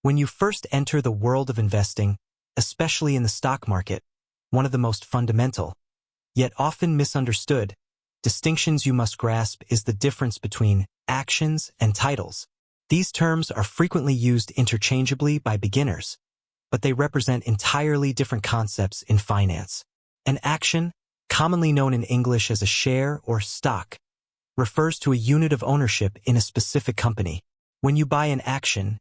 When you first enter the world of investing, especially in the stock market, one of the most fundamental, yet often misunderstood, distinctions you must grasp is the difference between actions and titles. These terms are frequently used interchangeably by beginners, but they represent entirely different concepts in finance. An action, commonly known in English as a share or stock, refers to a unit of ownership in a specific company. When you buy an action,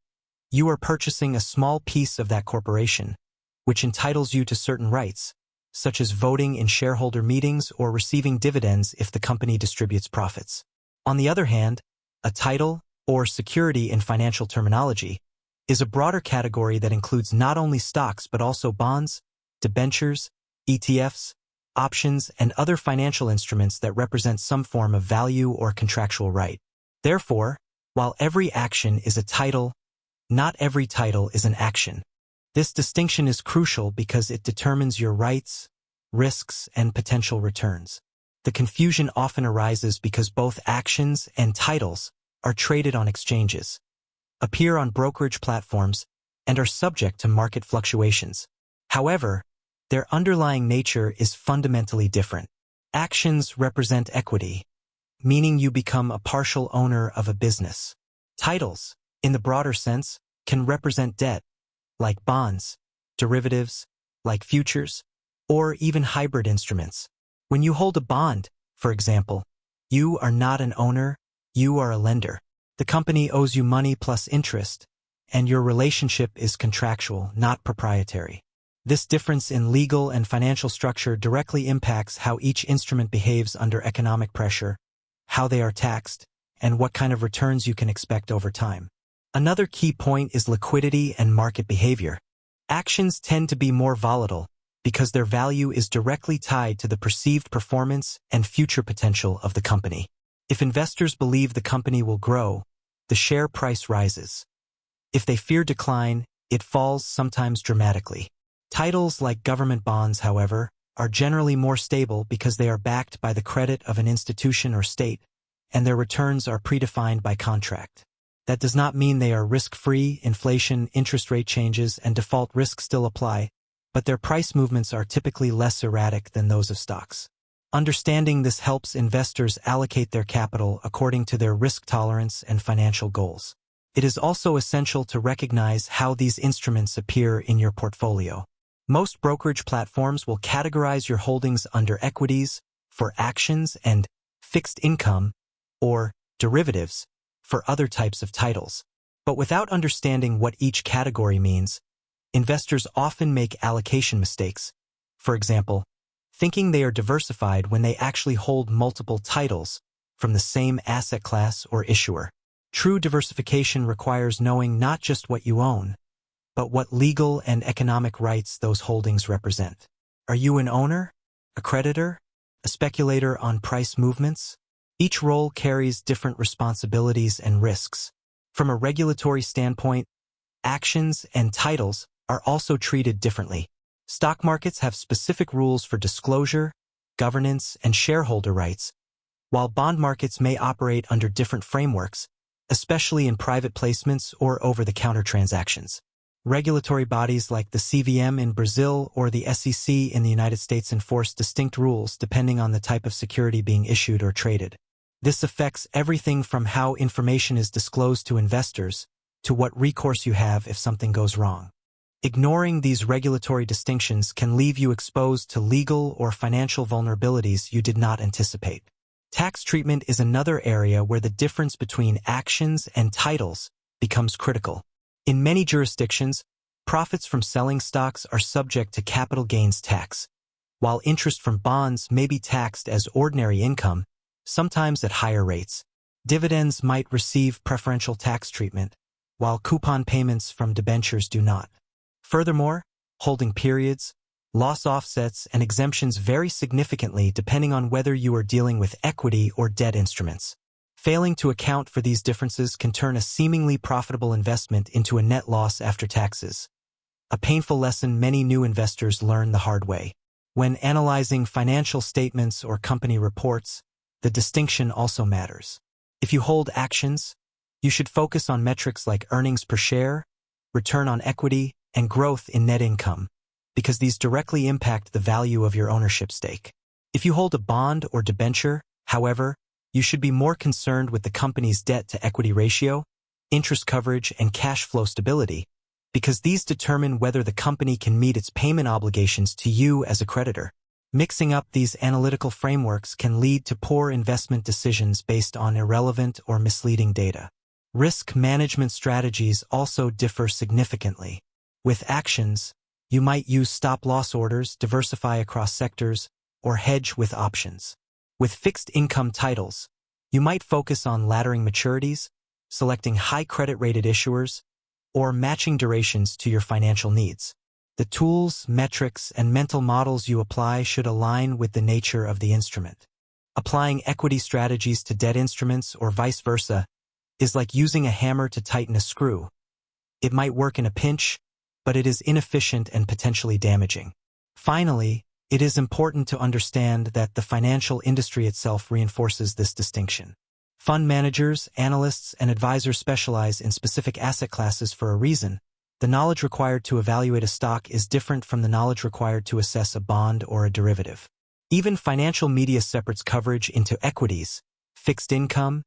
you are purchasing a small piece of that corporation, which entitles you to certain rights, such as voting in shareholder meetings or receiving dividends if the company distributes profits. On the other hand, a title, or security in financial terminology, is a broader category that includes not only stocks but also bonds, debentures, ETFs, options, and other financial instruments that represent some form of value or contractual right. Therefore, while every action is a title, not every title is an action. This distinction is crucial because it determines your rights, risks, and potential returns. The confusion often arises because both actions and titles are traded on exchanges, appear on brokerage platforms, and are subject to market fluctuations. However, their underlying nature is fundamentally different. Actions represent equity, meaning you become a partial owner of a business. Titles, in the broader sense, can represent debt, like bonds, derivatives, like futures, or even hybrid instruments. When you hold a bond, for example, you are not an owner, you are a lender. The company owes you money plus interest, and your relationship is contractual, not proprietary. This difference in legal and financial structure directly impacts how each instrument behaves under economic pressure, how they are taxed, and what kind of returns you can expect over time. Another key point is liquidity and market behavior. Actions tend to be more volatile because their value is directly tied to the perceived performance and future potential of the company. If investors believe the company will grow, the share price rises. If they fear decline, it falls, sometimes dramatically. Titles like government bonds, however, are generally more stable because they are backed by the credit of an institution or state, and their returns are predefined by contract. That does not mean they are risk-free. Inflation, interest rate changes, and default risk still apply, but their price movements are typically less erratic than those of stocks. Understanding this helps investors allocate their capital according to their risk tolerance and financial goals. It is also essential to recognize how these instruments appear in your portfolio. Most brokerage platforms will categorize your holdings under equities, for actions, and fixed income, or derivatives, for other types of titles. But without understanding what each category means, investors often make allocation mistakes. For example, thinking they are diversified when they actually hold multiple titles from the same asset class or issuer. True diversification requires knowing not just what you own, but what legal and economic rights those holdings represent. Are you an owner, a creditor, a speculator on price movements? Each role carries different responsibilities and risks. From a regulatory standpoint, actions and titles are also treated differently. Stock markets have specific rules for disclosure, governance, and shareholder rights, while bond markets may operate under different frameworks, especially in private placements or over-the-counter transactions. Regulatory bodies like the CVM in Brazil or the SEC in the United States enforce distinct rules depending on the type of security being issued or traded. This affects everything from how information is disclosed to investors to what recourse you have if something goes wrong. Ignoring these regulatory distinctions can leave you exposed to legal or financial vulnerabilities you did not anticipate. Tax treatment is another area where the difference between actions and titles becomes critical. In many jurisdictions, profits from selling stocks are subject to capital gains tax, while interest from bonds may be taxed as ordinary income, sometimes at higher rates. Dividends might receive preferential tax treatment, while coupon payments from debentures do not. Furthermore, holding periods, loss offsets, and exemptions vary significantly depending on whether you are dealing with equity or debt instruments. Failing to account for these differences can turn a seemingly profitable investment into a net loss after taxes. A painful lesson many new investors learn the hard way. When analyzing financial statements or company reports, the distinction also matters. If you hold actions, you should focus on metrics like earnings per share, return on equity, and growth in net income, because these directly impact the value of your ownership stake. If you hold a bond or debenture, however, you should be more concerned with the company's debt-to-equity ratio, interest coverage, and cash flow stability, because these determine whether the company can meet its payment obligations to you as a creditor. Mixing up these analytical frameworks can lead to poor investment decisions based on irrelevant or misleading data. Risk management strategies also differ significantly. With actions, you might use stop-loss orders, diversify across sectors, or hedge with options. With fixed income titles, you might focus on laddering maturities, selecting high credit-rated issuers, or matching durations to your financial needs. The tools, metrics, and mental models you apply should align with the nature of the instrument. Applying equity strategies to debt instruments or vice versa is like using a hammer to tighten a screw. It might work in a pinch, but it is inefficient and potentially damaging. Finally, it is important to understand that the financial industry itself reinforces this distinction. Fund managers, analysts, and advisors specialize in specific asset classes for a reason. The knowledge required to evaluate a stock is different from the knowledge required to assess a bond or a derivative. Even financial media separates coverage into equities, fixed income,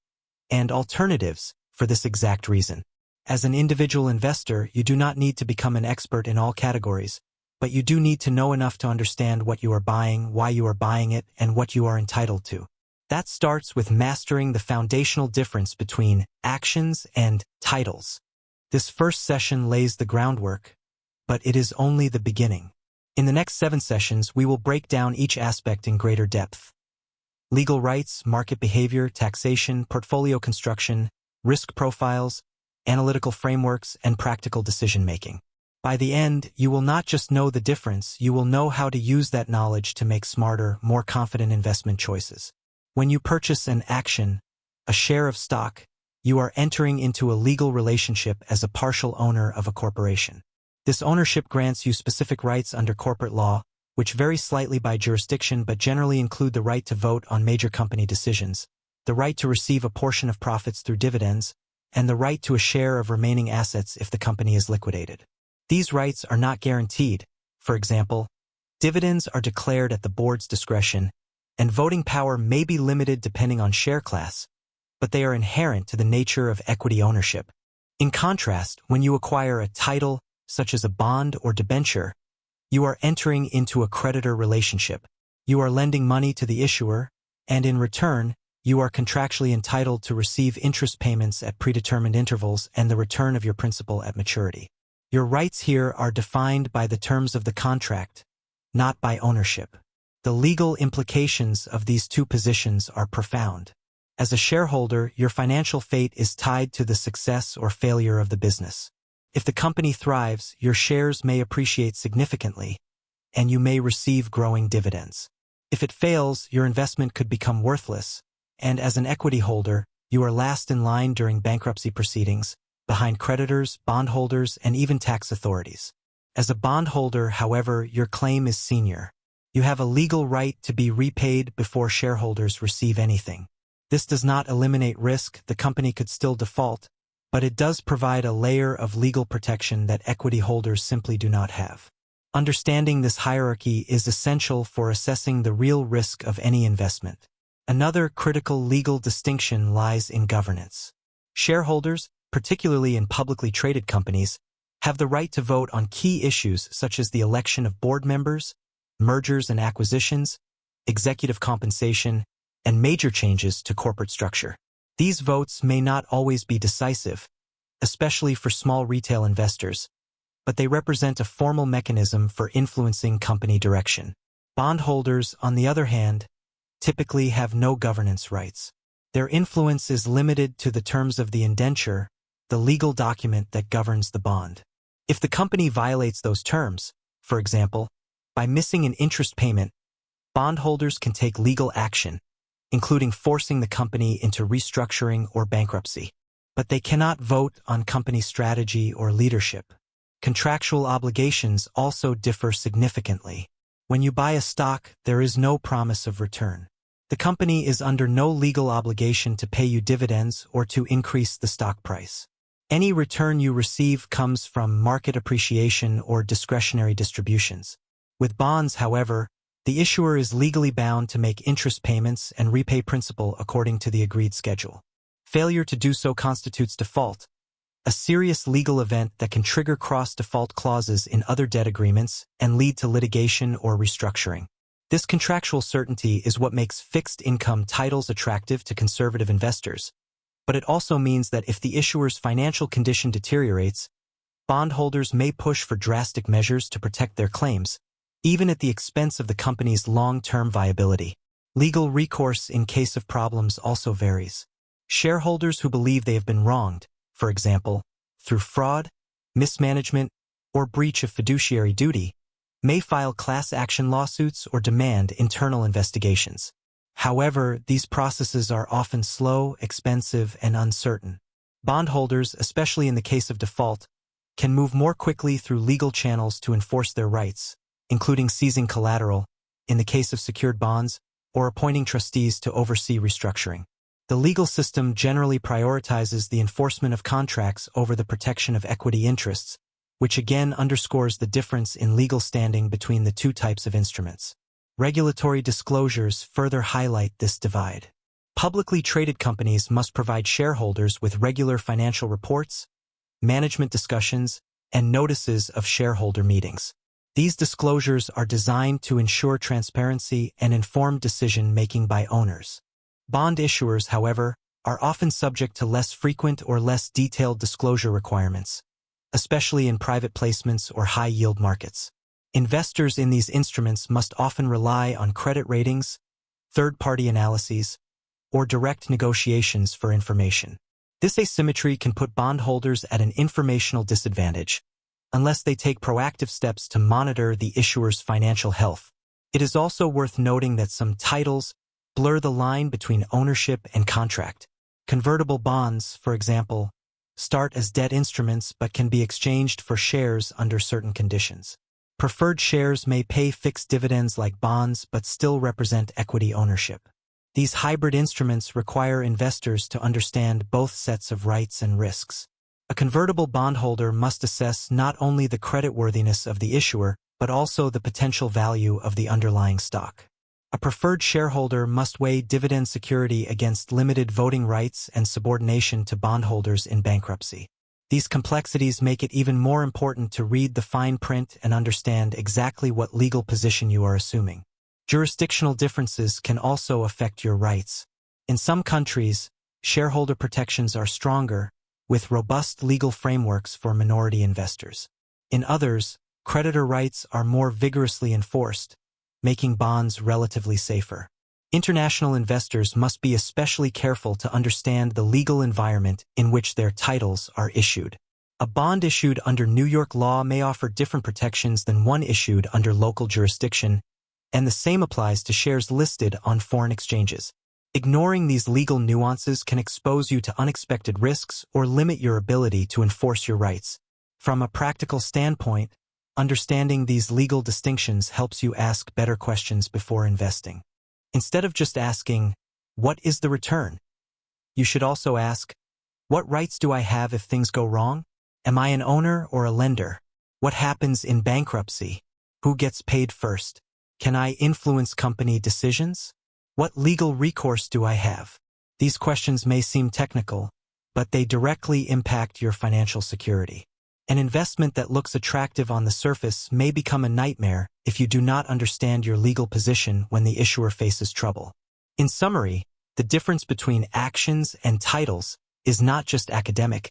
and alternatives for this exact reason. As an individual investor, you do not need to become an expert in all categories, but you do need to know enough to understand what you are buying, why you are buying it, and what you are entitled to. That starts with mastering the foundational difference between actions and titles. This first session lays the groundwork, but it is only the beginning. In the next 7 sessions, we will break down each aspect in greater depth. Legal rights, market behavior, taxation, portfolio construction, risk profiles, analytical frameworks, and practical decision-making. By the end, you will not just know the difference, you will know how to use that knowledge to make smarter, more confident investment choices. When you purchase an action, a share of stock, you are entering into a legal relationship as a partial owner of a corporation. This ownership grants you specific rights under corporate law, which vary slightly by jurisdiction but generally include the right to vote on major company decisions, the right to receive a portion of profits through dividends, and the right to a share of remaining assets if the company is liquidated. These rights are not guaranteed. For example, dividends are declared at the board's discretion, and voting power may be limited depending on share class, but they are inherent to the nature of equity ownership. In contrast, when you acquire a title, such as a bond or debenture, you are entering into a creditor relationship. You are lending money to the issuer, and in return, you are contractually entitled to receive interest payments at predetermined intervals and the return of your principal at maturity. Your rights here are defined by the terms of the contract, not by ownership. The legal implications of these two positions are profound. As a shareholder, your financial fate is tied to the success or failure of the business. If the company thrives, your shares may appreciate significantly, and you may receive growing dividends. If it fails, your investment could become worthless, and as an equity holder, you are last in line during bankruptcy proceedings, behind creditors, bondholders, and even tax authorities. As a bondholder, however, your claim is senior. You have a legal right to be repaid before shareholders receive anything. This does not eliminate risk, the company could still default, but it does provide a layer of legal protection that equity holders simply do not have. Understanding this hierarchy is essential for assessing the real risk of any investment. Another critical legal distinction lies in governance. Shareholders, particularly in publicly traded companies, have the right to vote on key issues such as the election of board members, mergers and acquisitions, executive compensation, and major changes to corporate structure. These votes may not always be decisive, especially for small retail investors, but they represent a formal mechanism for influencing company direction. Bondholders, on the other hand, typically have no governance rights. Their influence is limited to the terms of the indenture, the legal document that governs the bond. If the company violates those terms, for example, by missing an interest payment, bondholders can take legal action, including forcing the company into restructuring or bankruptcy. But they cannot vote on company strategy or leadership. Contractual obligations also differ significantly. When you buy a stock, there is no promise of return. The company is under no legal obligation to pay you dividends or to increase the stock price. Any return you receive comes from market appreciation or discretionary distributions. With bonds, however, the issuer is legally bound to make interest payments and repay principal according to the agreed schedule. Failure to do so constitutes default, a serious legal event that can trigger cross-default clauses in other debt agreements and lead to litigation or restructuring. This contractual certainty is what makes fixed-income titles attractive to conservative investors, but it also means that if the issuer's financial condition deteriorates, bondholders may push for drastic measures to protect their claims, even at the expense of the company's long-term viability. Legal recourse in case of problems also varies. Shareholders who believe they have been wronged, for example, through fraud, mismanagement, or breach of fiduciary duty, may file class action lawsuits or demand internal investigations. However, these processes are often slow, expensive, and uncertain. Bondholders, especially in the case of default, can move more quickly through legal channels to enforce their rights, including seizing collateral, in the case of secured bonds, or appointing trustees to oversee restructuring. The legal system generally prioritizes the enforcement of contracts over the protection of equity interests, which again underscores the difference in legal standing between the two types of instruments. Regulatory disclosures further highlight this divide. Publicly traded companies must provide shareholders with regular financial reports, management discussions, and notices of shareholder meetings. These disclosures are designed to ensure transparency and informed decision-making by owners. Bond issuers, however, are often subject to less frequent or less detailed disclosure requirements, especially in private placements or high-yield markets. Investors in these instruments must often rely on credit ratings, third-party analyses, or direct negotiations for information. This asymmetry can put bondholders at an informational disadvantage, unless they take proactive steps to monitor the issuer's financial health. It is also worth noting that some titles blur the line between ownership and contract. Convertible bonds, for example, start as debt instruments but can be exchanged for shares under certain conditions. Preferred shares may pay fixed dividends like bonds but still represent equity ownership. These hybrid instruments require investors to understand both sets of rights and risks. A convertible bondholder must assess not only the creditworthiness of the issuer, but also the potential value of the underlying stock. A preferred shareholder must weigh dividend security against limited voting rights and subordination to bondholders in bankruptcy. These complexities make it even more important to read the fine print and understand exactly what legal position you are assuming. Jurisdictional differences can also affect your rights. In some countries, shareholder protections are stronger, with robust legal frameworks for minority investors. In others, creditor rights are more vigorously enforced, making bonds relatively safer. International investors must be especially careful to understand the legal environment in which their titles are issued. A bond issued under New York law may offer different protections than one issued under local jurisdiction, and the same applies to shares listed on foreign exchanges. Ignoring these legal nuances can expose you to unexpected risks or limit your ability to enforce your rights. From a practical standpoint, understanding these legal distinctions helps you ask better questions before investing. Instead of just asking, "What is the return?" you should also ask, "What rights do I have if things go wrong? Am I an owner or a lender? What happens in bankruptcy? Who gets paid first? Can I influence company decisions? What legal recourse do I have?" These questions may seem technical, but they directly impact your financial security. An investment that looks attractive on the surface may become a nightmare if you do not understand your legal position when the issuer faces trouble. In summary, the difference between actions and titles is not just academic.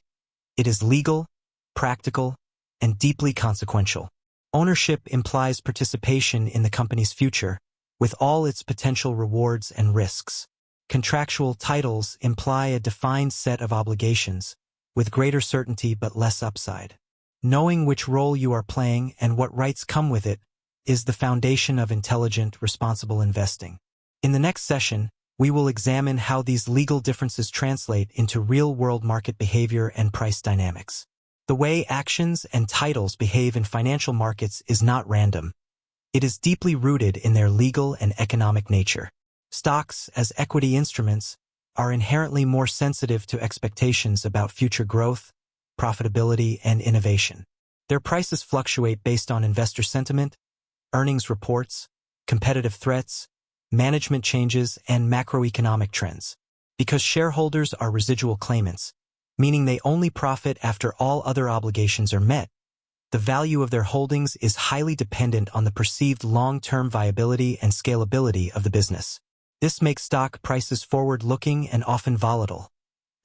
It is legal, practical, and deeply consequential. Ownership implies participation in the company's future, with all its potential rewards and risks. Contractual titles imply a defined set of obligations, with greater certainty but less upside. Knowing which role you are playing and what rights come with it is the foundation of intelligent, responsible investing. In the next session, we will examine how these legal differences translate into real-world market behavior and price dynamics. The way actions and titles behave in financial markets is not random. It is deeply rooted in their legal and economic nature. Stocks, as equity instruments, are inherently more sensitive to expectations about future growth, profitability, and innovation. Their prices fluctuate based on investor sentiment, earnings reports, competitive threats, management changes, and macroeconomic trends. Because shareholders are residual claimants, meaning they only profit after all other obligations are met, the value of their holdings is highly dependent on the perceived long-term viability and scalability of the business. This makes stock prices forward-looking and often volatile,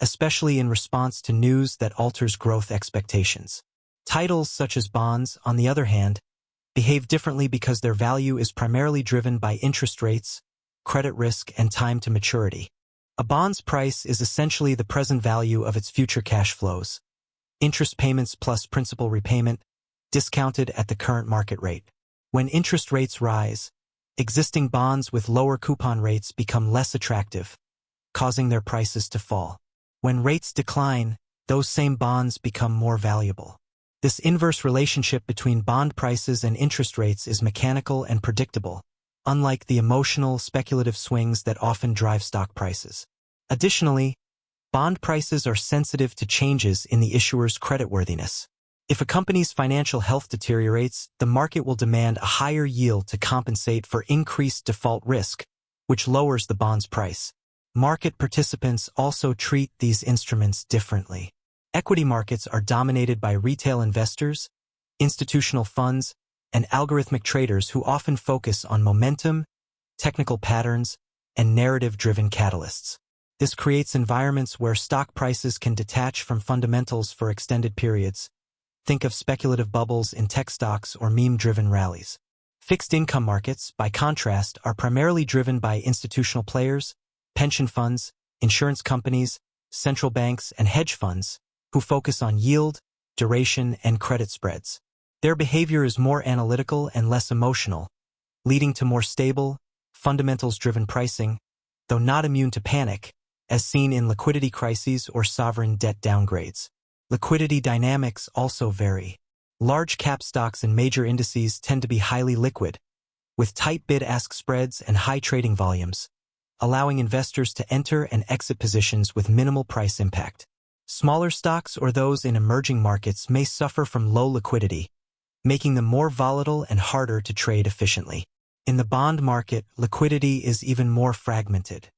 especially in response to news that alters growth expectations. Titles such as bonds, on the other hand, behave differently because their value is primarily driven by interest rates, credit risk, and time to maturity. A bond's price is essentially the present value of its future cash flows, interest payments plus principal repayment, discounted at the current market rate. When interest rates rise, existing bonds with lower coupon rates become less attractive, causing their prices to fall. When rates decline, those same bonds become more valuable. This inverse relationship between bond prices and interest rates is mechanical and predictable, unlike the emotional, speculative swings that often drive stock prices. Additionally, bond prices are sensitive to changes in the issuer's creditworthiness. If a company's financial health deteriorates, the market will demand a higher yield to compensate for increased default risk, which lowers the bond's price. Market participants also treat these instruments differently. Equity markets are dominated by retail investors, institutional funds, and algorithmic traders who often focus on momentum, technical patterns, and narrative-driven catalysts. This creates environments where stock prices can detach from fundamentals for extended periods. Think of speculative bubbles in tech stocks or meme-driven rallies. Fixed income markets, by contrast, are primarily driven by institutional players, pension funds, insurance companies, central banks, and hedge funds, who focus on yield, duration, and credit spreads. Their behavior is more analytical and less emotional, leading to more stable, fundamentals-driven pricing, though not immune to panic, as seen in liquidity crises or sovereign debt downgrades. Liquidity dynamics also vary. Large-cap stocks and major indices tend to be highly liquid, with tight bid-ask spreads and high trading volumes, allowing investors to enter and exit positions with minimal price impact. Smaller stocks or those in emerging markets may suffer from low liquidity, making them more volatile and harder to trade efficiently. In the bond market, liquidity is even more fragmented.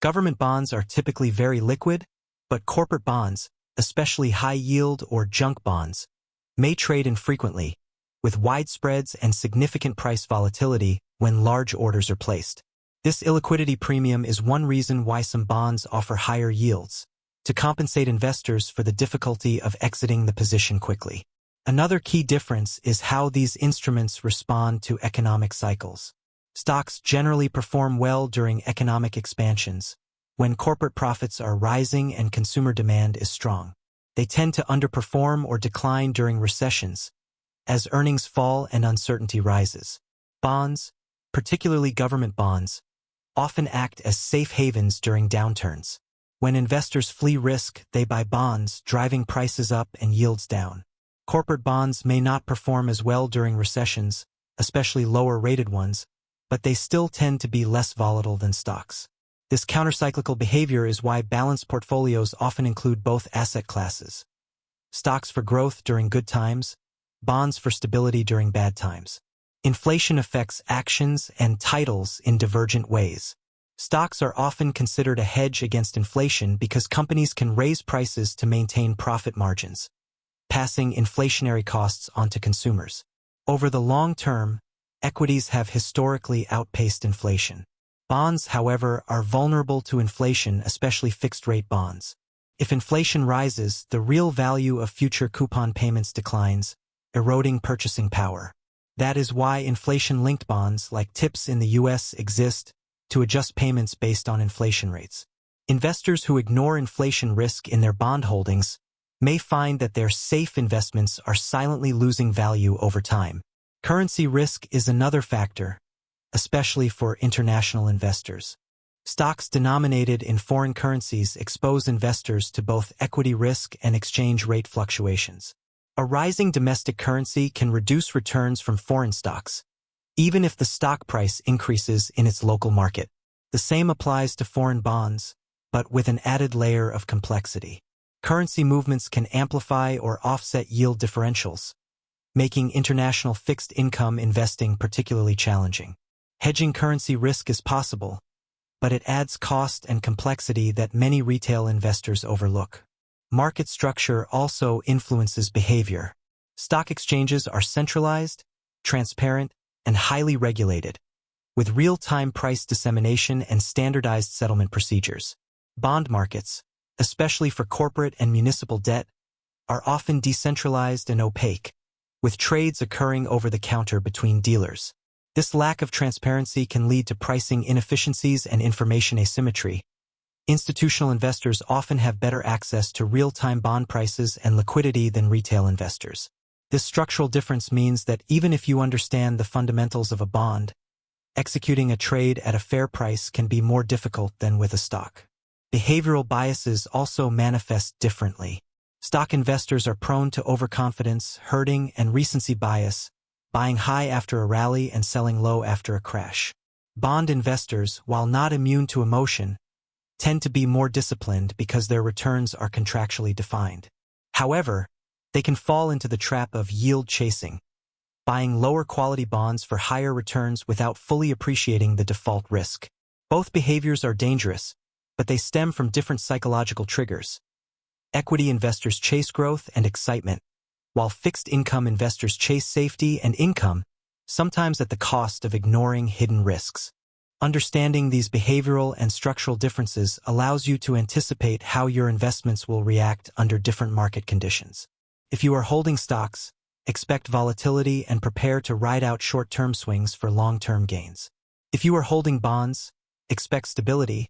Government bonds are typically very liquid, but corporate bonds, especially high-yield or junk bonds, may trade infrequently, with wide spreads and significant price volatility when large orders are placed. This illiquidity premium is one reason why some bonds offer higher yields, to compensate investors for the difficulty of exiting the position quickly. Another key difference is how these instruments respond to economic cycles. Stocks generally perform well during economic expansions, when corporate profits are rising and consumer demand is strong. They tend to underperform or decline during recessions, as earnings fall and uncertainty rises. Bonds, particularly government bonds, often act as safe havens during downturns. When investors flee risk, they buy bonds, driving prices up and yields down. Corporate bonds may not perform as well during recessions, especially lower-rated ones, but they still tend to be less volatile than stocks. This countercyclical behavior is why balanced portfolios often include both asset classes. Stocks for growth during good times, bonds for stability during bad times. Inflation affects actions and titles in divergent ways. Stocks are often considered a hedge against inflation because companies can raise prices to maintain profit margins, passing inflationary costs onto consumers. Over the long term, equities have historically outpaced inflation. Bonds, however, are vulnerable to inflation, especially fixed-rate bonds. If inflation rises, the real value of future coupon payments declines, eroding purchasing power. That is why inflation-linked bonds, like TIPS in the U.S., exist to adjust payments based on inflation rates. Investors who ignore inflation risk in their bond holdings may find that their safe investments are silently losing value over time. Currency risk is another factor, especially for international investors. Stocks denominated in foreign currencies expose investors to both equity risk and exchange rate fluctuations. A rising domestic currency can reduce returns from foreign stocks, even if the stock price increases in its local market. The same applies to foreign bonds, but with an added layer of complexity. Currency movements can amplify or offset yield differentials, making international fixed income investing particularly challenging. Hedging currency risk is possible, but it adds cost and complexity that many retail investors overlook. Market structure also influences behavior. Stock exchanges are centralized, transparent, and highly regulated, with real-time price dissemination and standardized settlement procedures. Bond markets, especially for corporate and municipal debt, are often decentralized and opaque, with trades occurring over the counter between dealers. This lack of transparency can lead to pricing inefficiencies and information asymmetry. Institutional investors often have better access to real-time bond prices and liquidity than retail investors. This structural difference means that even if you understand the fundamentals of a bond, executing a trade at a fair price can be more difficult than with a stock. Behavioral biases also manifest differently. Stock investors are prone to overconfidence, herding, and recency bias, buying high after a rally and selling low after a crash. Bond investors, while not immune to emotion, tend to be more disciplined because their returns are contractually defined. However, they can fall into the trap of yield chasing, buying lower quality bonds for higher returns without fully appreciating the default risk. Both behaviors are dangerous, but they stem from different psychological triggers. Equity investors chase growth and excitement, while fixed income investors chase safety and income, sometimes at the cost of ignoring hidden risks. Understanding these behavioral and structural differences allows you to anticipate how your investments will react under different market conditions. If you are holding stocks, expect volatility and prepare to ride out short-term swings for long-term gains. If you are holding bonds, expect stability,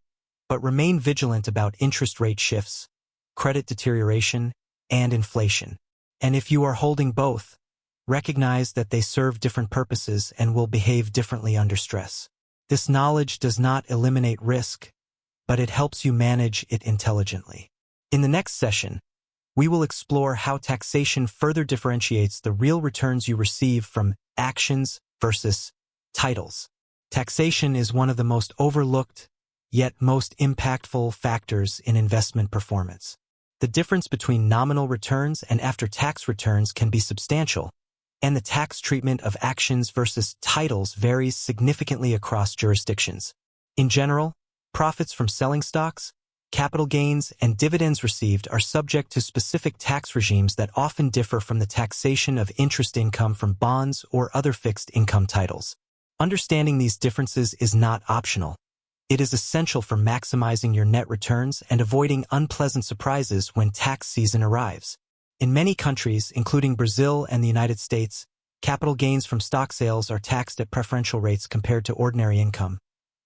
but remain vigilant about interest rate shifts, credit deterioration, and inflation. And if you are holding both, recognize that they serve different purposes and will behave differently under stress. This knowledge does not eliminate risk, but it helps you manage it intelligently. In the next session, we will explore how taxation further differentiates the real returns you receive from actions versus titles. Taxation is one of the most overlooked, yet most impactful factors in investment performance. The difference between nominal returns and after-tax returns can be substantial, and the tax treatment of actions versus titles varies significantly across jurisdictions. In general, profits from selling stocks, capital gains, and dividends received are subject to specific tax regimes that often differ from the taxation of interest income from bonds or other fixed income titles. Understanding these differences is not optional. It is essential for maximizing your net returns and avoiding unpleasant surprises when tax season arrives. In many countries, including Brazil and the United States, capital gains from stock sales are taxed at preferential rates compared to ordinary income,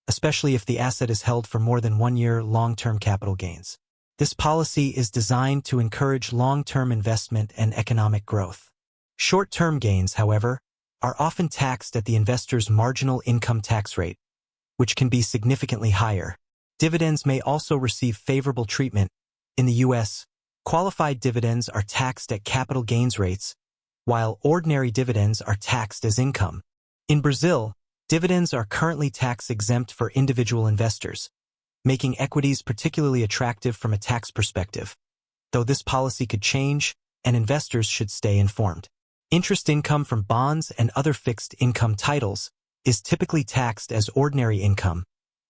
especially if the asset is held for more than 1 year. Long-term capital gains. This policy is designed to encourage long-term investment and economic growth. Short-term gains, however, are often taxed at the investor's marginal income tax rate, which can be significantly higher. Dividends may also receive favorable treatment. In the U.S., qualified dividends are taxed at capital gains rates, while ordinary dividends are taxed as income. In Brazil, dividends are currently tax-exempt for individual investors, making equities particularly attractive from a tax perspective, though this policy could change, and investors should stay informed. Interest income from bonds and other fixed income titles is typically taxed as ordinary income,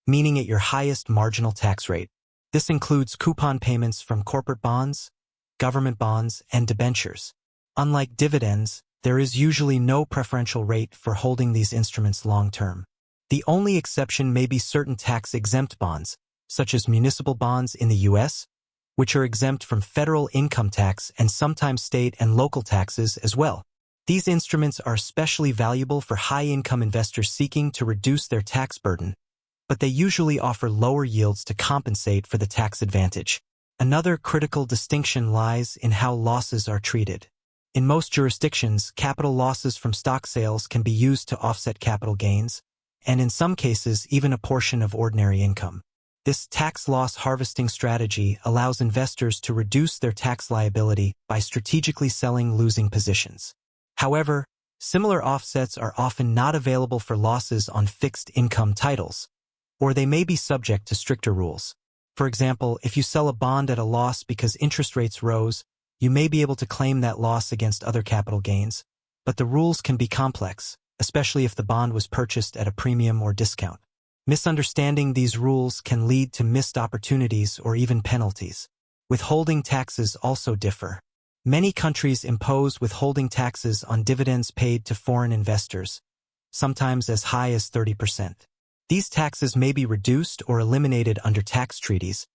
meaning at your highest marginal tax rate. This includes coupon payments from corporate bonds, government bonds, and debentures. Unlike dividends, there is usually no preferential rate for holding these instruments long-term. The only exception may be certain tax-exempt bonds, such as municipal bonds in the U.S., which are exempt from federal income tax and sometimes state and local taxes as well. These instruments are especially valuable for high-income investors seeking to reduce their tax burden, but they usually offer lower yields to compensate for the tax advantage. Another critical distinction lies in how losses are treated. In most jurisdictions, capital losses from stock sales can be used to offset capital gains, and in some cases even a portion of ordinary income. This tax loss harvesting strategy allows investors to reduce their tax liability by strategically selling losing positions. However, similar offsets are often not available for losses on fixed income titles, or they may be subject to stricter rules. For example, if you sell a bond at a loss because interest rates rose, you may be able to claim that loss against other capital gains, but the rules can be complex, especially if the bond was purchased at a premium or discount. Misunderstanding these rules can lead to missed opportunities or even penalties. Withholding taxes also differ. Many countries impose withholding taxes on dividends paid to foreign investors, sometimes as high as 30%. These taxes may be reduced or eliminated under tax treaties,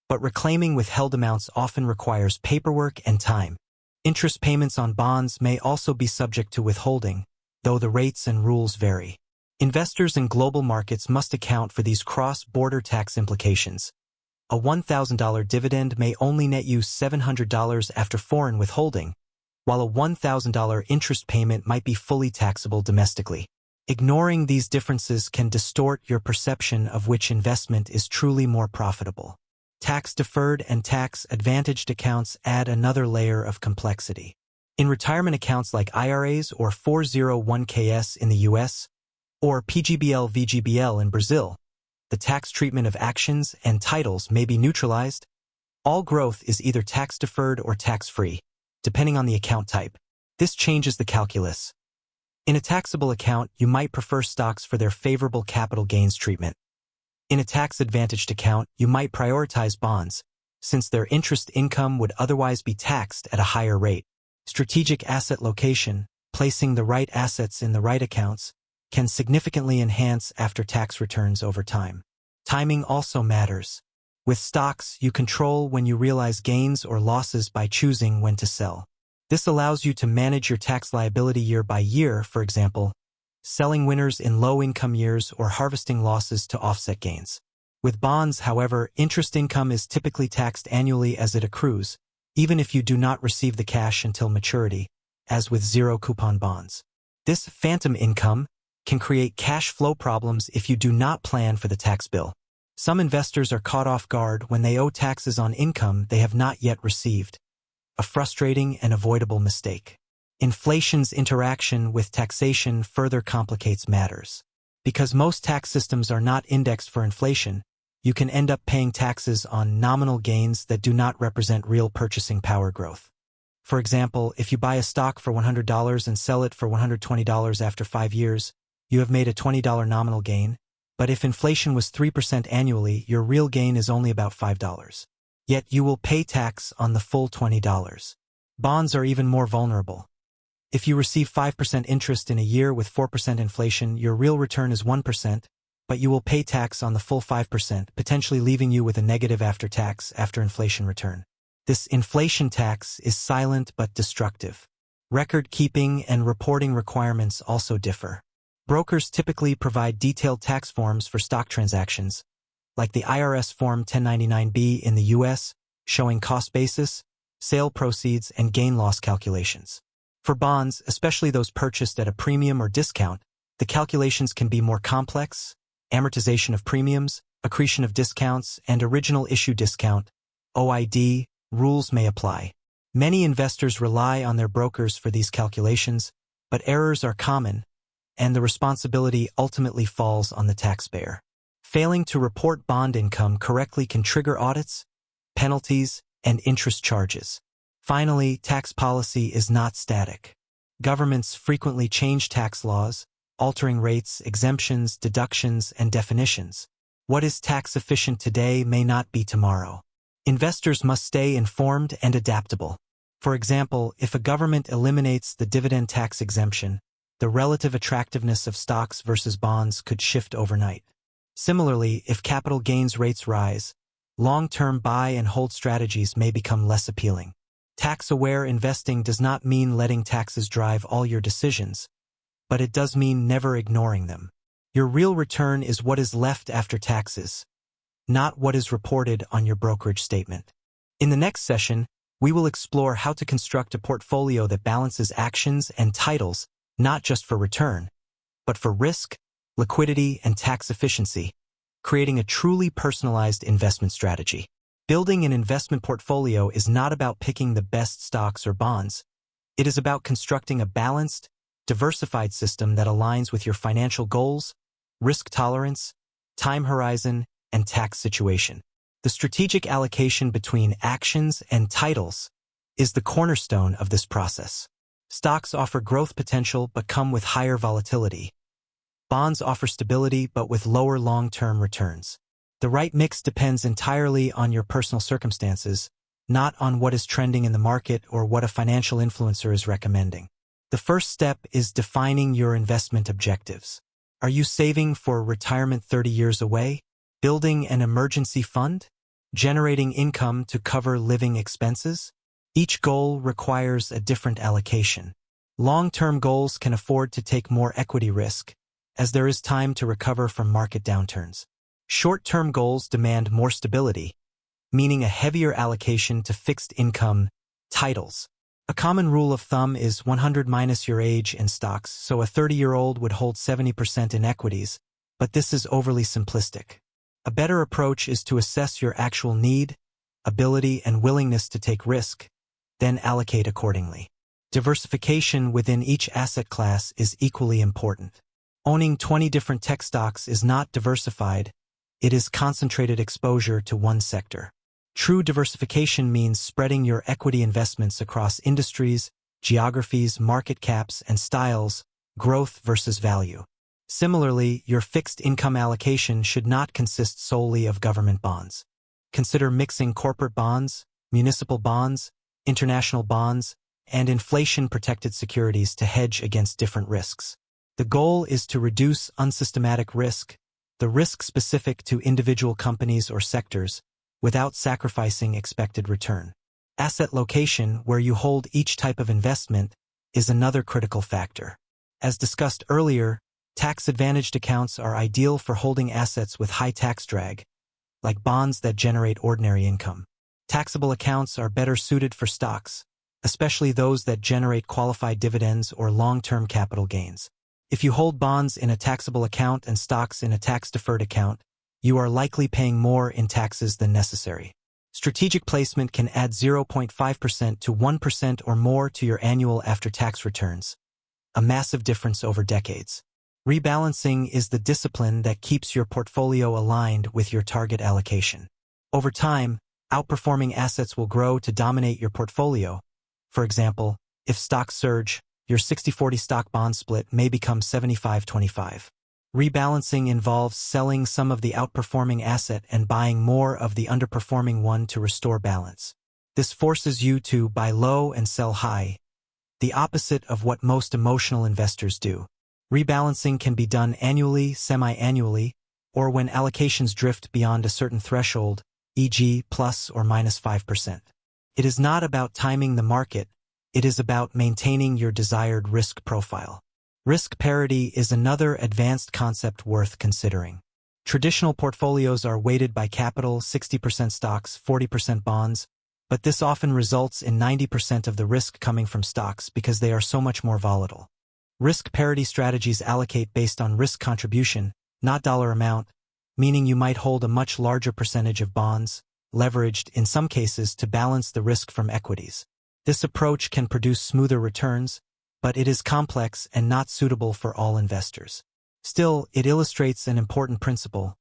but reclaiming withheld amounts often requires paperwork and time. Interest payments on bonds may also be subject to withholding, though the rates and rules vary. Investors in global markets must account for these cross-border tax implications. A $1,000 dividend may only net you $700 after foreign withholding, while a $1,000 interest payment might be fully taxable domestically. Ignoring these differences can distort your perception of which investment is truly more profitable. Tax-deferred and tax-advantaged accounts add another layer of complexity. In retirement accounts like IRAs or 401ks in the US, or PGBL-VGBL in Brazil, the tax treatment of actions and titles may be neutralized. All growth is either tax-deferred or tax-free, depending on the account type. This changes the calculus. In a taxable account, you might prefer stocks for their favorable capital gains treatment. In a tax-advantaged account, you might prioritize bonds, since their interest income would otherwise be taxed at a higher rate. Strategic asset location, placing the right assets in the right accounts, can significantly enhance after-tax returns over time. Timing also matters. With stocks, you control when you realize gains or losses by choosing when to sell. This allows you to manage your tax liability year by year, for example, selling winners in low-income years or harvesting losses to offset gains. With bonds, however, interest income is typically taxed annually as it accrues, even if you do not receive the cash until maturity, as with zero-coupon bonds. This phantom income can create cash flow problems if you do not plan for the tax bill. Some investors are caught off guard when they owe taxes on income they have not yet received, a frustrating and avoidable mistake. Inflation's interaction with taxation further complicates matters. Because most tax systems are not indexed for inflation, you can end up paying taxes on nominal gains that do not represent real purchasing power growth. For example, if you buy a stock for $100 and sell it for $120 after 5 years, you have made a $20 nominal gain, but if inflation was 3% annually, your real gain is only about $5. Yet you will pay tax on the full $20. Bonds are even more vulnerable. If you receive 5% interest in a year with 4% inflation, your real return is 1%, but you will pay tax on the full 5%, potentially leaving you with a negative after-tax, after-inflation return. This inflation tax is silent but destructive. Record-keeping and reporting requirements also differ. Brokers typically provide detailed tax forms for stock transactions, like the IRS Form 1099-B in the U.S., showing cost basis, sale proceeds, and gain-loss calculations. For bonds, especially those purchased at a premium or discount, the calculations can be more complex. Amortization of premiums, accretion of discounts, and original issue discount, OID, rules may apply. Many investors rely on their brokers for these calculations, but errors are common, and the responsibility ultimately falls on the taxpayer. Failing to report bond income correctly can trigger audits, penalties, and interest charges. Finally, tax policy is not static. Governments frequently change tax laws, altering rates, exemptions, deductions, and definitions. What is tax efficient today may not be tomorrow. Investors must stay informed and adaptable. For example, if a government eliminates the dividend tax exemption, the relative attractiveness of stocks versus bonds could shift overnight. Similarly, if capital gains rates rise, long-term buy and hold strategies may become less appealing. Tax-aware investing does not mean letting taxes drive all your decisions, but it does mean never ignoring them. Your real return is what is left after taxes, not what is reported on your brokerage statement. In the next session, we will explore how to construct a portfolio that balances actions and titles not just for return, but for risk, liquidity, and tax efficiency, creating a truly personalized investment strategy. Building an investment portfolio is not about picking the best stocks or bonds. It is about constructing a balanced, diversified system that aligns with your financial goals, risk tolerance, time horizon, and tax situation. The strategic allocation between actions and titles is the cornerstone of this process. Stocks offer growth potential but come with higher volatility. Bonds offer stability but with lower long-term returns. The right mix depends entirely on your personal circumstances, not on what is trending in the market or what a financial influencer is recommending. The first step is defining your investment objectives. Are you saving for retirement 30 years away? Building an emergency fund? Generating income to cover living expenses? Each goal requires a different allocation. Long-term goals can afford to take more equity risk, as there is time to recover from market downturns. Short-term goals demand more stability, meaning a heavier allocation to fixed income titles. A common rule of thumb is 100 minus your age in stocks, so a 30-year-old would hold 70% in equities, but this is overly simplistic. A better approach is to assess your actual need, ability, and willingness to take risk, then allocate accordingly. Diversification within each asset class is equally important. Owning 20 different tech stocks is not diversified, it is concentrated exposure to one sector. True diversification means spreading your equity investments across industries, geographies, market caps, and styles, growth versus value. Similarly, your fixed income allocation should not consist solely of government bonds. Consider mixing corporate bonds, municipal bonds, international bonds, and inflation-protected securities to hedge against different risks. The goal is to reduce unsystematic risk, the risk specific to individual companies or sectors, without sacrificing expected return. Asset location, where you hold each type of investment, is another critical factor. As discussed earlier, tax-advantaged accounts are ideal for holding assets with high tax drag, like bonds that generate ordinary income. Taxable accounts are better suited for stocks, especially those that generate qualified dividends or long-term capital gains. If you hold bonds in a taxable account and stocks in a tax-deferred account, you are likely paying more in taxes than necessary. Strategic placement can add 0.5% to 1% or more to your annual after-tax returns, a massive difference over decades. Rebalancing is the discipline that keeps your portfolio aligned with your target allocation. Over time, outperforming assets will grow to dominate your portfolio. For example, if stocks surge, your 60-40 stock-bond split may become 75-25. Rebalancing involves selling some of the outperforming asset and buying more of the underperforming one to restore balance. This forces you to buy low and sell high, the opposite of what most emotional investors do. Rebalancing can be done annually, semi-annually, or when allocations drift beyond a certain threshold, e.g. plus or minus 5%. It is not about timing the market, it is about maintaining your desired risk profile. Risk parity is another advanced concept worth considering. Traditional portfolios are weighted by capital, 60% stocks, 40% bonds, but this often results in 90% of the risk coming from stocks because they are so much more volatile. Risk parity strategies allocate based on risk contribution, not dollar amount, meaning you might hold a much larger percentage of bonds, leveraged in some cases to balance the risk from equities. This approach can produce smoother returns, but it is complex and not suitable for all investors. Still, it illustrates an important principle.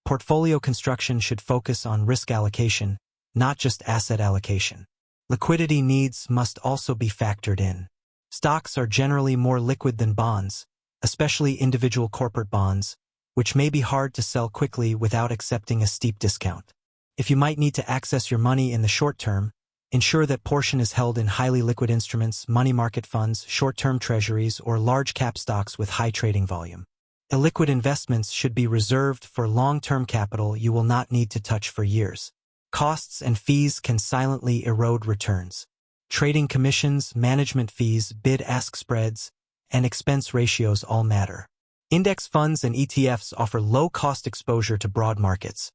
Portfolio construction should focus on risk allocation, not just asset allocation. Liquidity needs must also be factored in. Stocks are generally more liquid than bonds, especially individual corporate bonds, which may be hard to sell quickly without accepting a steep discount. If you might need to access your money in the short term, ensure that portion is held in highly liquid instruments, money market funds, short-term treasuries, or large-cap stocks with high trading volume. Illiquid investments should be reserved for long-term capital you will not need to touch for years. Costs and fees can silently erode returns. Trading commissions, management fees, bid-ask spreads, and expense ratios all matter. Index funds and ETFs offer low-cost exposure to broad markets,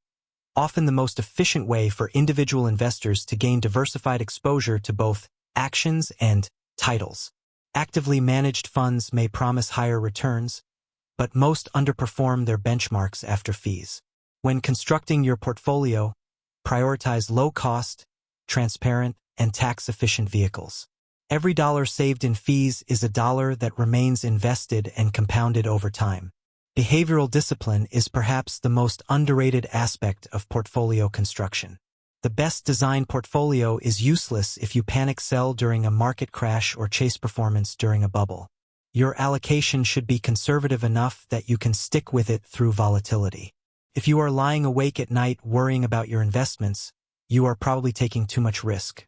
often the most efficient way for individual investors to gain diversified exposure to both actions and titles. Actively managed funds may promise higher returns, but most underperform their benchmarks after fees. When constructing your portfolio, prioritize low-cost, transparent, and tax-efficient vehicles. Every dollar saved in fees is a dollar that remains invested and compounded over time. Behavioral discipline is perhaps the most underrated aspect of portfolio construction. The best designed portfolio is useless if you panic sell during a market crash or chase performance during a bubble. Your allocation should be conservative enough that you can stick with it through volatility. If you are lying awake at night worrying about your investments, you are probably taking too much risk.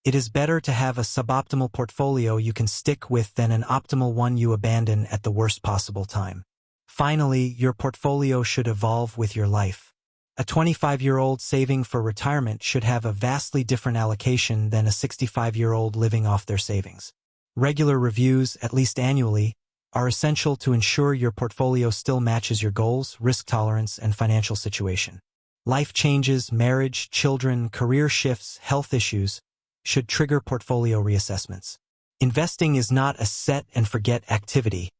It is better to have a suboptimal portfolio you can stick with than an optimal one you abandon at the worst possible time. Finally, your portfolio should evolve with your life. A 25-year-old saving for retirement should have a vastly different allocation than a 65-year-old living off their savings. Regular reviews, at least annually, are essential to ensure your portfolio still matches your goals, risk tolerance, and financial situation. Life changes, marriage, children, career shifts, health issues should trigger portfolio reassessments. Investing is not a set-and-forget activity.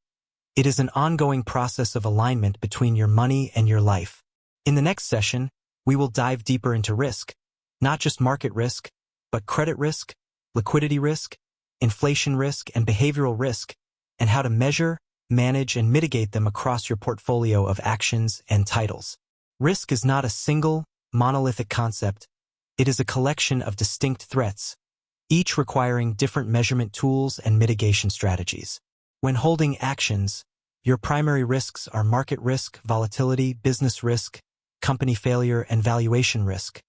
It is an ongoing process of alignment between your money and your life. In the next session, we will dive deeper into risk, not just market risk, but credit risk, liquidity risk, inflation risk, and behavioral risk, and how to measure, manage, and mitigate them across your portfolio of actions and titles. Risk is not a single, monolithic concept. It is a collection of distinct threats, each requiring different measurement tools and mitigation strategies. When holding actions, your primary risks are market risk, volatility, business risk, company failure, and valuation risk,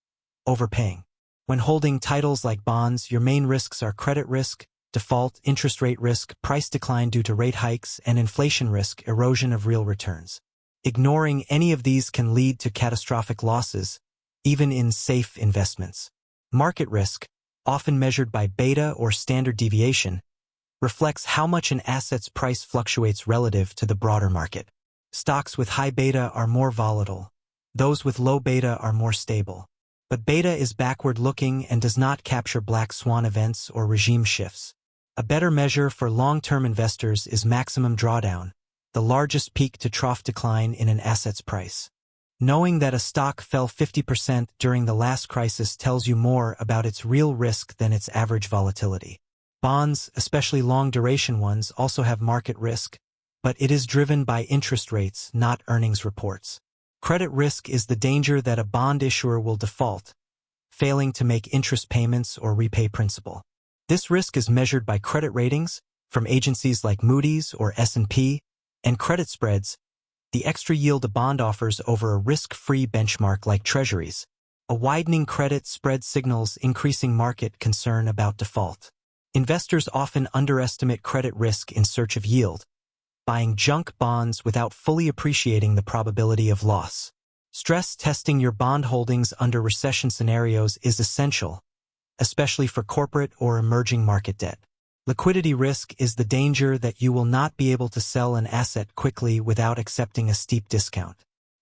overpaying. When holding titles like bonds, your main risks are credit risk, default, interest rate risk, price decline due to rate hikes, and inflation risk, erosion of real returns. Ignoring any of these can lead to catastrophic losses, even in safe investments. Market risk, often measured by beta or standard deviation, reflects how much an asset's price fluctuates relative to the broader market. Stocks with high beta are more volatile. Those with low beta are more stable. But beta is backward-looking and does not capture black swan events or regime shifts. A better measure for long-term investors is maximum drawdown, the largest peak-to-trough decline in an asset's price. Knowing that a stock fell 50% during the last crisis tells you more about its real risk than its average volatility. Bonds, especially long-duration ones, also have market risk, but it is driven by interest rates, not earnings reports. Credit risk is the danger that a bond issuer will default, failing to make interest payments or repay principal. This risk is measured by credit ratings from agencies like Moody's or S&P, and credit spreads, the extra yield a bond offers over a risk-free benchmark like treasuries. A widening credit spread signals increasing market concern about default. Investors often underestimate credit risk in search of yield, buying junk bonds without fully appreciating the probability of loss. Stress testing your bond holdings under recession scenarios is essential, especially for corporate or emerging market debt. Liquidity risk is the danger that you will not be able to sell an asset quickly without accepting a steep discount.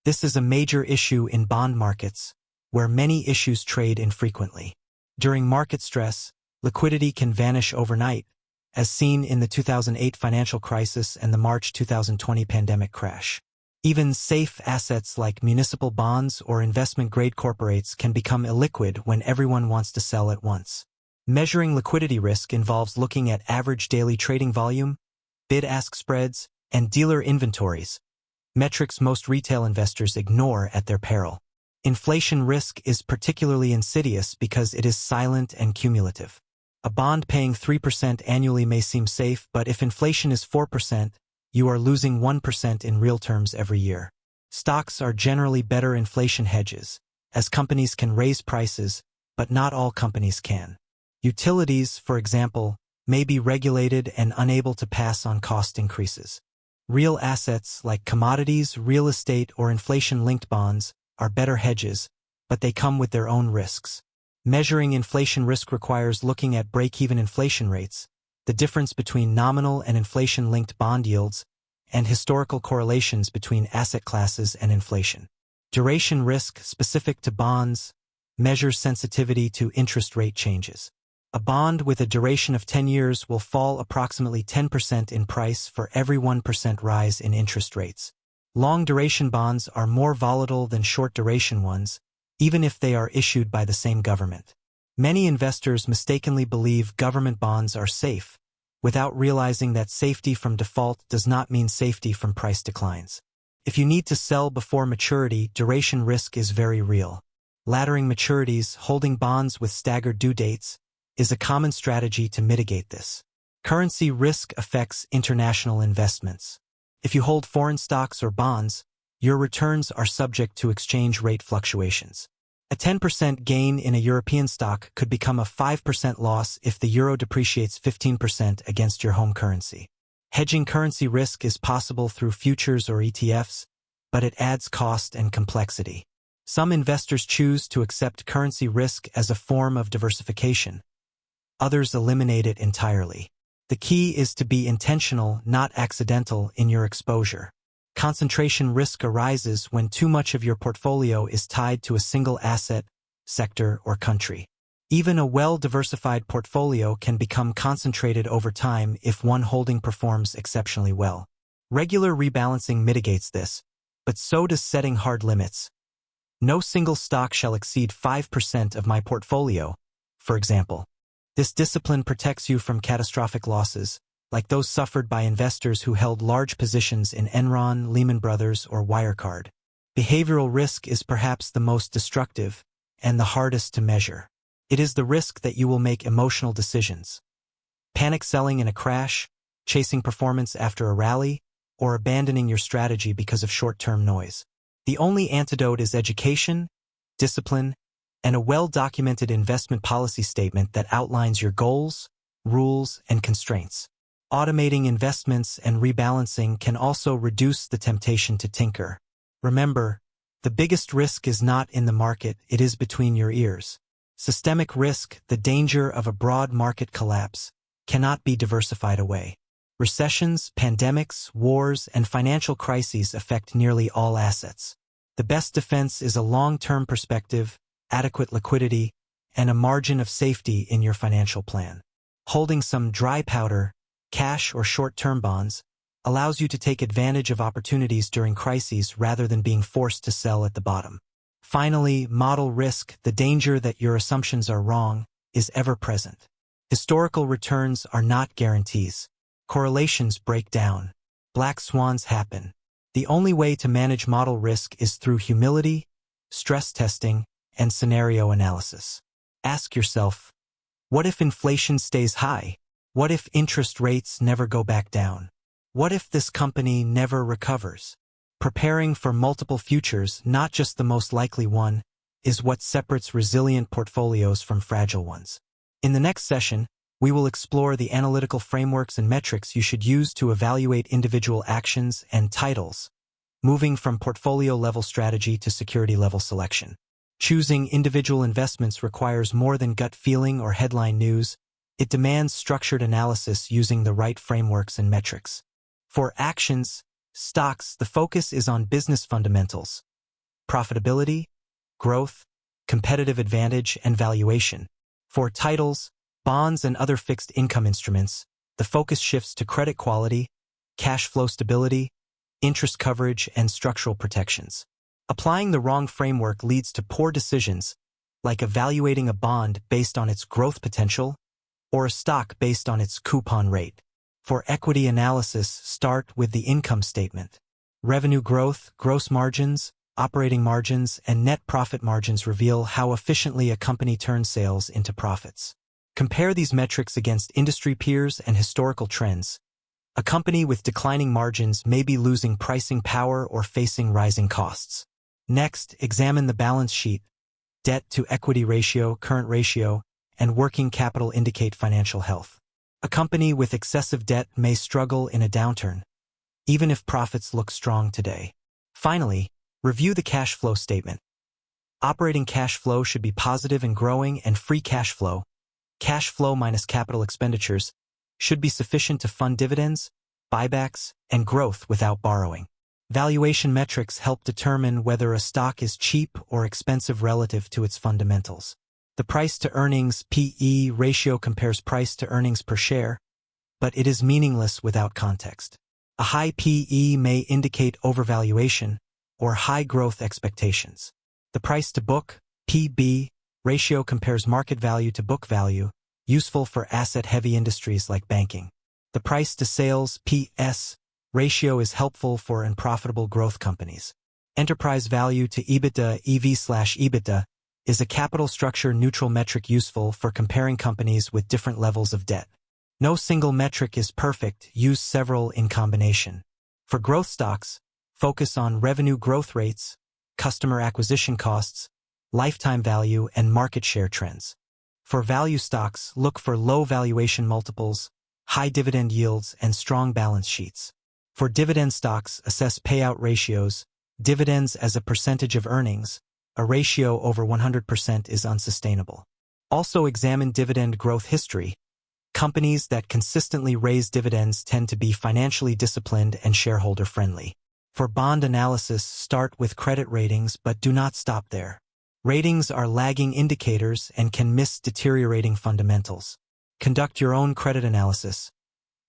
This is a major issue in bond markets, where many issues trade infrequently. During market stress, liquidity can vanish overnight, as seen in the 2008 financial crisis and the March 2020 pandemic crash. Even safe assets like municipal bonds or investment-grade corporates can become illiquid when everyone wants to sell at once. Measuring liquidity risk involves looking at average daily trading volume, bid-ask spreads, and dealer inventories, metrics most retail investors ignore at their peril. Inflation risk is particularly insidious because it is silent and cumulative. A bond paying 3% annually may seem safe, but if inflation is 4%, you are losing 1% in real terms every year. Stocks are generally better inflation hedges, as companies can raise prices, but not all companies can. Utilities, for example, may be regulated and unable to pass on cost increases. Real assets like commodities, real estate, or inflation-linked bonds are better hedges, but they come with their own risks. Measuring inflation risk requires looking at break-even inflation rates, the difference between nominal and inflation-linked bond yields, and historical correlations between asset classes and inflation. Duration risk, specific to bonds, measures sensitivity to interest rate changes. A bond with a duration of 10 years will fall approximately 10% in price for every 1% rise in interest rates. Long-duration bonds are more volatile than short-duration ones, even if they are issued by the same government. Many investors mistakenly believe government bonds are safe, without realizing that safety from default does not mean safety from price declines. If you need to sell before maturity, duration risk is very real. Laddering maturities, holding bonds with staggered due dates, is a common strategy to mitigate this. Currency risk affects international investments. If you hold foreign stocks or bonds, your returns are subject to exchange rate fluctuations. A 10% gain in a European stock could become a 5% loss if the euro depreciates 15% against your home currency. Hedging currency risk is possible through futures or ETFs, but it adds cost and complexity. Some investors choose to accept currency risk as a form of diversification. Others eliminate it entirely. The key is to be intentional, not accidental, in your exposure. Concentration risk arises when too much of your portfolio is tied to a single asset, sector, or country. Even a well-diversified portfolio can become concentrated over time if one holding performs exceptionally well. Regular rebalancing mitigates this, but so does setting hard limits. No single stock shall exceed 5% of my portfolio, for example. This discipline protects you from catastrophic losses, like those suffered by investors who held large positions in Enron, Lehman Brothers, or Wirecard. Behavioral risk is perhaps the most destructive and the hardest to measure. It is the risk that you will make emotional decisions. Panic selling in a crash, chasing performance after a rally, or abandoning your strategy because of short-term noise. The only antidote is education, discipline, and a well-documented investment policy statement that outlines your goals, rules, and constraints. Automating investments and rebalancing can also reduce the temptation to tinker. Remember, the biggest risk is not in the market, it is between your ears. Systemic risk, the danger of a broad market collapse, cannot be diversified away. Recessions, pandemics, wars, and financial crises affect nearly all assets. The best defense is a long-term perspective, adequate liquidity, and a margin of safety in your financial plan. Holding some dry powder, cash or short-term bonds, allows you to take advantage of opportunities during crises rather than being forced to sell at the bottom. Finally, model risk, the danger that your assumptions are wrong, is ever present. Historical returns are not guarantees. Correlations break down. Black swans happen. The only way to manage model risk is through humility, stress testing, and scenario analysis. Ask yourself, what if inflation stays high? What if interest rates never go back down? What if this company never recovers? Preparing for multiple futures, not just the most likely one, is what separates resilient portfolios from fragile ones. In the next session, we will explore the analytical frameworks and metrics you should use to evaluate individual actions and titles, moving from portfolio-level strategy to security-level selection. Choosing individual investments requires more than gut feeling or headline news. It demands structured analysis using the right frameworks and metrics. For actions, stocks, the focus is on business fundamentals, profitability, growth, competitive advantage, and valuation. For titles, bonds, and other fixed income instruments, the focus shifts to credit quality, cash flow stability, interest coverage, and structural protections. Applying the wrong framework leads to poor decisions, like evaluating a bond based on its growth potential or a stock based on its coupon rate. For equity analysis, start with the income statement. Revenue growth, gross margins, operating margins, and net profit margins reveal how efficiently a company turns sales into profits. Compare these metrics against industry peers and historical trends. A company with declining margins may be losing pricing power or facing rising costs. Next, examine the balance sheet. Debt-to-equity ratio, current ratio, and working capital indicate financial health. A company with excessive debt may struggle in a downturn, even if profits look strong today. Finally, review the cash flow statement. Operating cash flow should be positive and growing, and free cash flow minus capital expenditures, should be sufficient to fund dividends, buybacks, and growth without borrowing. Valuation metrics help determine whether a stock is cheap or expensive relative to its fundamentals. The price-to-earnings (PE) ratio compares price to earnings per share, but it is meaningless without context. A high PE may indicate overvaluation or high growth expectations. The price-to-book (PB) ratio compares market value to book value, useful for asset-heavy industries like banking. The price-to-sales (PS) ratio is helpful for unprofitable growth companies. Enterprise value to EBITDA EV/EBITDA is a capital structure neutral metric useful for comparing companies with different levels of debt. No single metric is perfect, use several in combination. For growth stocks, focus on revenue growth rates, customer acquisition costs, lifetime value, and market share trends. For value stocks, look for low valuation multiples, high dividend yields, and strong balance sheets. For dividend stocks, assess payout ratios, dividends as a percentage of earnings. A ratio over 100% is unsustainable. Also examine dividend growth history. Companies that consistently raise dividends tend to be financially disciplined and shareholder-friendly. For bond analysis, start with credit ratings but do not stop there. Ratings are lagging indicators and can miss deteriorating fundamentals. Conduct your own credit analysis.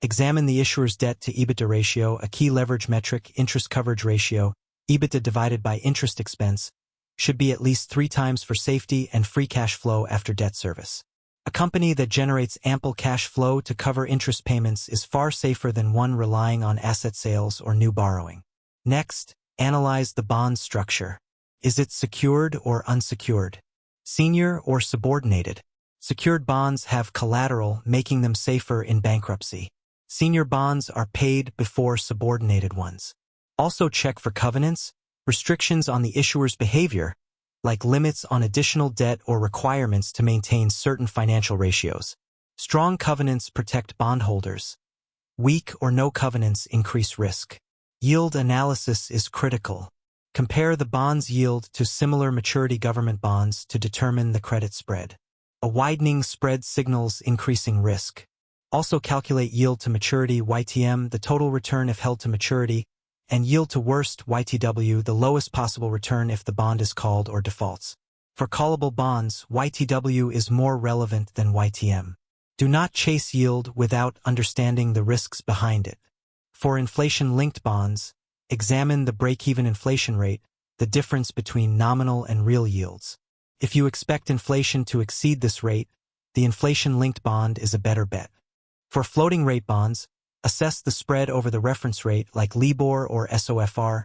Examine the issuer's debt to EBITDA ratio, a key leverage metric, interest coverage ratio, EBITDA divided by interest expense, should be at least 3 times for safety and free cash flow after debt service. A company that generates ample cash flow to cover interest payments is far safer than one relying on asset sales or new borrowing. Next, analyze the bond structure. Is it secured or unsecured? Senior or subordinated? Secured bonds have collateral, making them safer in bankruptcy. Senior bonds are paid before subordinated ones. Also check for covenants, restrictions on the issuer's behavior, like limits on additional debt or requirements to maintain certain financial ratios. Strong covenants protect bondholders. Weak or no covenants increase risk. Yield analysis is critical. Compare the bond's yield to similar maturity government bonds to determine the credit spread. A widening spread signals increasing risk. Also calculate yield to maturity YTM, the total return if held to maturity, and yield to worst YTW, the lowest possible return if the bond is called or defaults. For callable bonds, YTW is more relevant than YTM. Do not chase yield without understanding the risks behind it. For inflation-linked bonds, examine the break-even inflation rate, the difference between nominal and real yields. If you expect inflation to exceed this rate, the inflation-linked bond is a better bet. For floating-rate bonds, assess the spread over the reference rate like LIBOR or SOFR.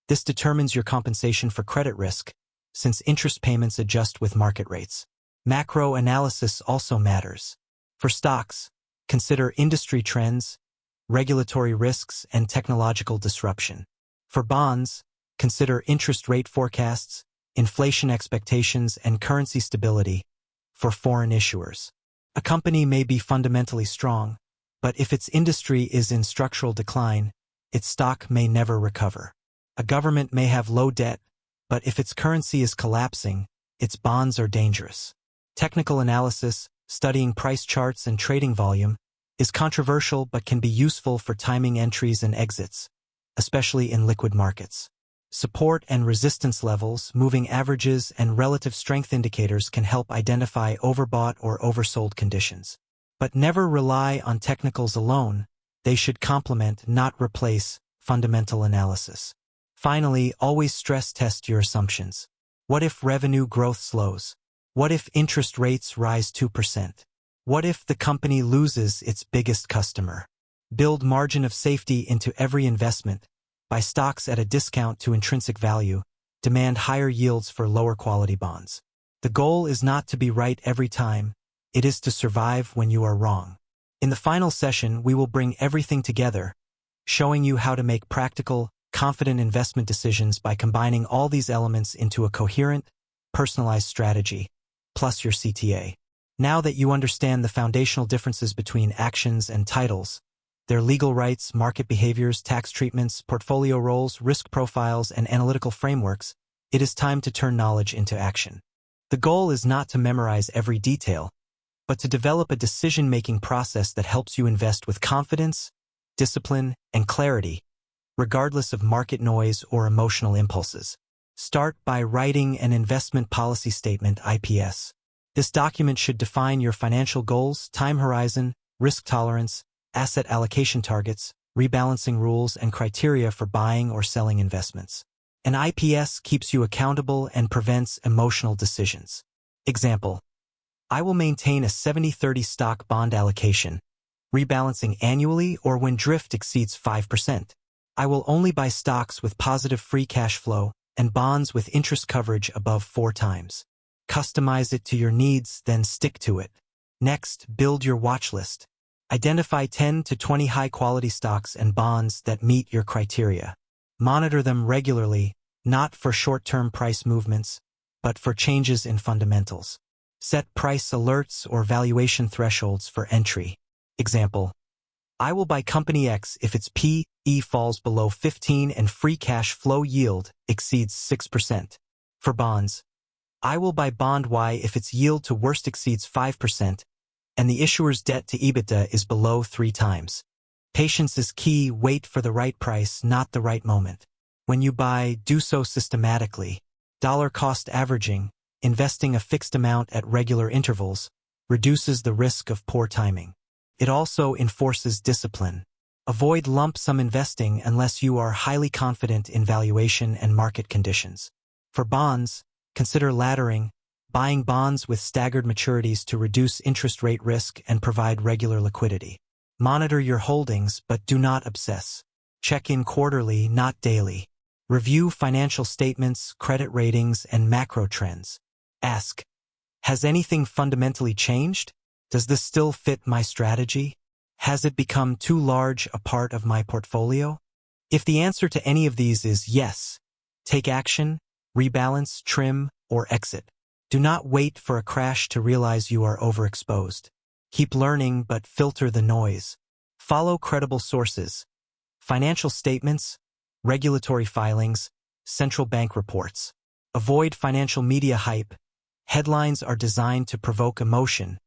This determines your compensation for credit risk, since interest payments adjust with market rates. Macro analysis also matters. For stocks, consider industry trends, regulatory risks, and technological disruption. For bonds, consider interest rate forecasts, inflation expectations, and currency stability. For foreign issuers, a company may be fundamentally strong, but if its industry is in structural decline, its stock may never recover. A government may have low debt, but if its currency is collapsing, its bonds are dangerous. Technical analysis, studying price charts and trading volume, is controversial but can be useful for timing entries and exits, especially in liquid markets. Support and resistance levels, moving averages, and relative strength indicators can help identify overbought or oversold conditions. But never rely on technicals alone. They should complement, not replace, fundamental analysis. Finally, always stress test your assumptions. What if revenue growth slows? What if interest rates rise 2%? What if the company loses its biggest customer? Build margin of safety into every investment. Buy stocks at a discount to intrinsic value. Demand higher yields for lower quality bonds. The goal is not to be right every time. It is to survive when you are wrong. In the final session, we will bring everything together, showing you how to make practical, confident investment decisions by combining all these elements into a coherent, personalized strategy, plus your CTA. Now that you understand the foundational differences between actions and titles, their legal rights, market behaviors, tax treatments, portfolio roles, risk profiles, and analytical frameworks, it is time to turn knowledge into action. The goal is not to memorize every detail, but to develop a decision-making process that helps you invest with confidence, discipline, and clarity, regardless of market noise or emotional impulses. Start by writing an investment policy statement (IPS). This document should define your financial goals, time horizon, risk tolerance, asset allocation targets, rebalancing rules, and criteria for buying or selling investments. An IPS keeps you accountable and prevents emotional decisions. Example: I will maintain a 70-30 stock bond allocation, rebalancing annually or when drift exceeds 5%. I will only buy stocks with positive free cash flow and bonds with interest coverage above 4 times. Customize it to your needs, then stick to it. Next, build your watch list. Identify 10 to 20 high-quality stocks and bonds that meet your criteria. Monitor them regularly, not for short-term price movements, but for changes in fundamentals. Set price alerts or valuation thresholds for entry. Example: I will buy company X if its P/E falls below 15 and free cash flow yield exceeds 6%. For bonds, I will buy bond Y if its yield to worst exceeds 5% and the issuer's debt to EBITDA is below 3 times. Patience is key. Wait for the right price, not the right moment. When you buy, do so systematically. Dollar cost averaging, investing a fixed amount at regular intervals, reduces the risk of poor timing. It also enforces discipline. Avoid lump sum investing unless you are highly confident in valuation and market conditions. For bonds, consider laddering, buying bonds with staggered maturities to reduce interest rate risk and provide regular liquidity. Monitor your holdings, but do not obsess. Check in quarterly, not daily. Review financial statements, credit ratings, and macro trends. Ask, has anything fundamentally changed? Does this still fit my strategy? Has it become too large a part of my portfolio? If the answer to any of these is yes, take action, rebalance, trim, or exit. Do not wait for a crash to realize you are overexposed. Keep learning, but filter the noise. Follow credible sources. Financial statements, regulatory filings, central bank reports. Avoid financial media hype. Headlines are designed to provoke emotion,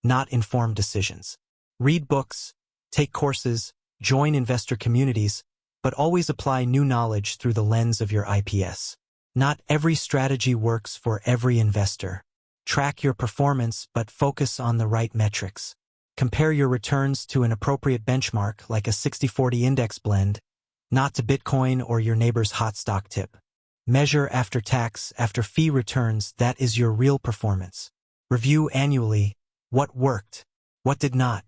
not inform decisions. Read books, take courses, join investor communities, but always apply new knowledge through the lens of your IPS. Not every strategy works for every investor. Track your performance, but focus on the right metrics. Compare your returns to an appropriate benchmark like a 60-40 index blend, not to Bitcoin or your neighbor's hot stock tip. Measure after tax, after fee returns. That is your real performance. Review annually. What worked? What did not?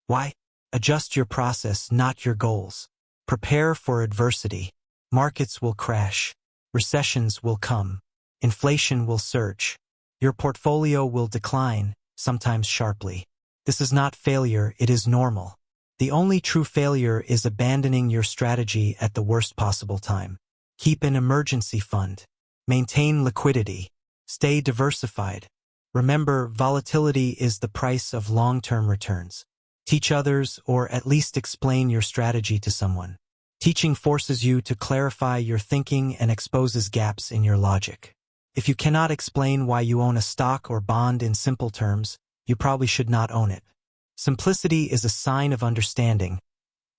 Why? Adjust your process, not your goals. Prepare for adversity. Markets will crash. Recessions will come. Inflation will surge. Your portfolio will decline, sometimes sharply. This is not failure, it is normal. The only true failure is abandoning your strategy at the worst possible time. Keep an emergency fund. Maintain liquidity. Stay diversified. Remember, volatility is the price of long-term returns. Teach others, or at least explain your strategy to someone. Teaching forces you to clarify your thinking and exposes gaps in your logic. If you cannot explain why you own a stock or bond in simple terms, you probably should not own it. Simplicity is a sign of understanding.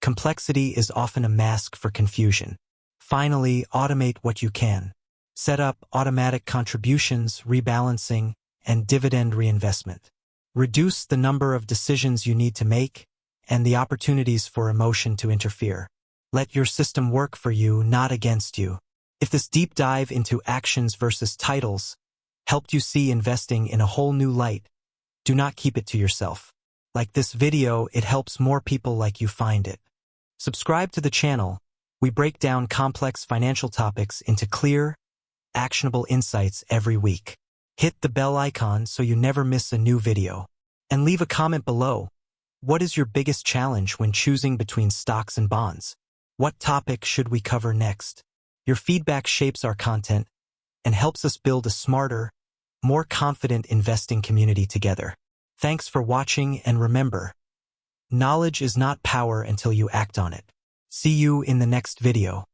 Complexity is often a mask for confusion. Finally, automate what you can. Set up automatic contributions, rebalancing, and dividend reinvestment. Reduce the number of decisions you need to make and the opportunities for emotion to interfere. Let your system work for you, not against you. If this deep dive into actions versus titles helped you see investing in a whole new light, do not keep it to yourself. Like this video, it helps more people like you find it. Subscribe to the channel. We break down complex financial topics into clear, actionable insights every week. Hit the bell icon so you never miss a new video. And leave a comment below. What is your biggest challenge when choosing between stocks and bonds? What topic should we cover next? Your feedback shapes our content and helps us build a smarter, more confident investing community together. Thanks for watching, and remember, knowledge is not power until you act on it. See you in the next video.